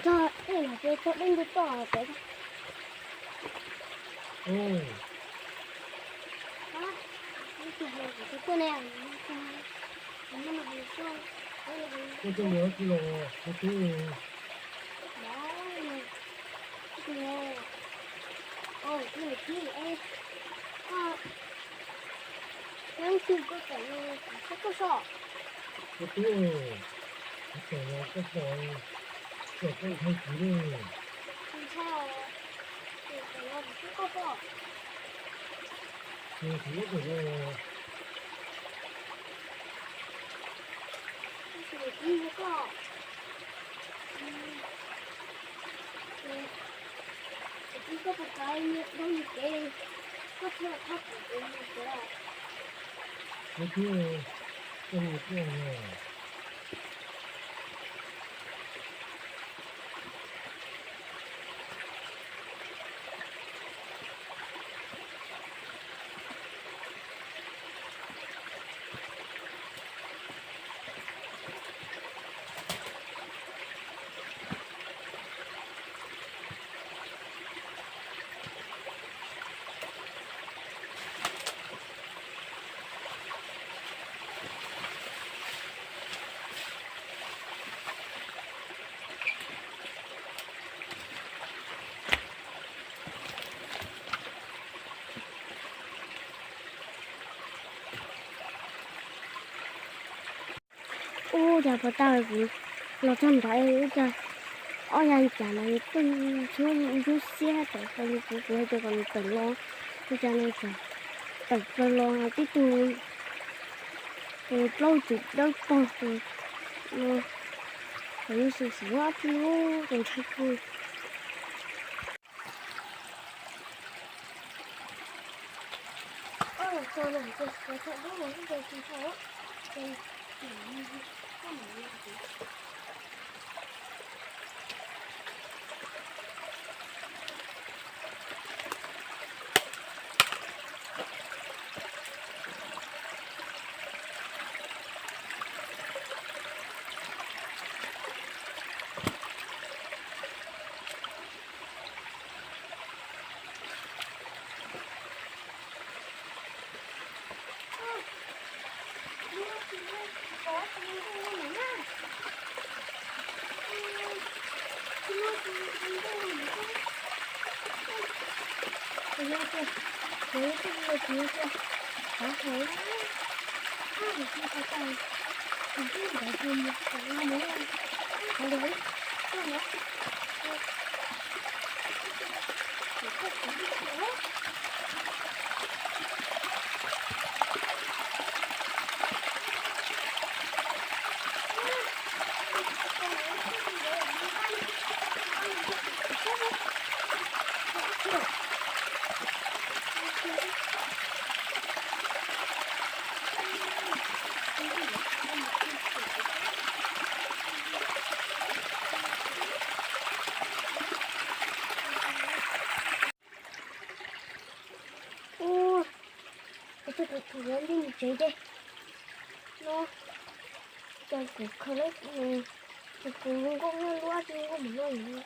trời, đây là cái chỗ bên dưới tòa cái 오, đó, cái này 얼마나 벌써 좀 넣었어. 그때 그래. 그래, 뒤에 양치 이것도 섞어서 그때 그때 먹었어. 그때 한 줄이 괜찮아. 내가 섞어서 그거 이렇게 뒤에서 이거부터 넣을게. 섞어서 타고 있는 거야. 그때 좀 있어. Giờ bắt đầu nó trong đấy giờ anh chả nói từng chú xe tới phần của cho còn từng lo cho nên là từng phần lo tí tu lâu chụp đâu to nó phải sự quá thì nó còn thích thôi thôi rồi cái chuyện đó là cái gì thôi cái 완전히 제대 너 저그 그래 그 공공을 놓아주는 거 몰라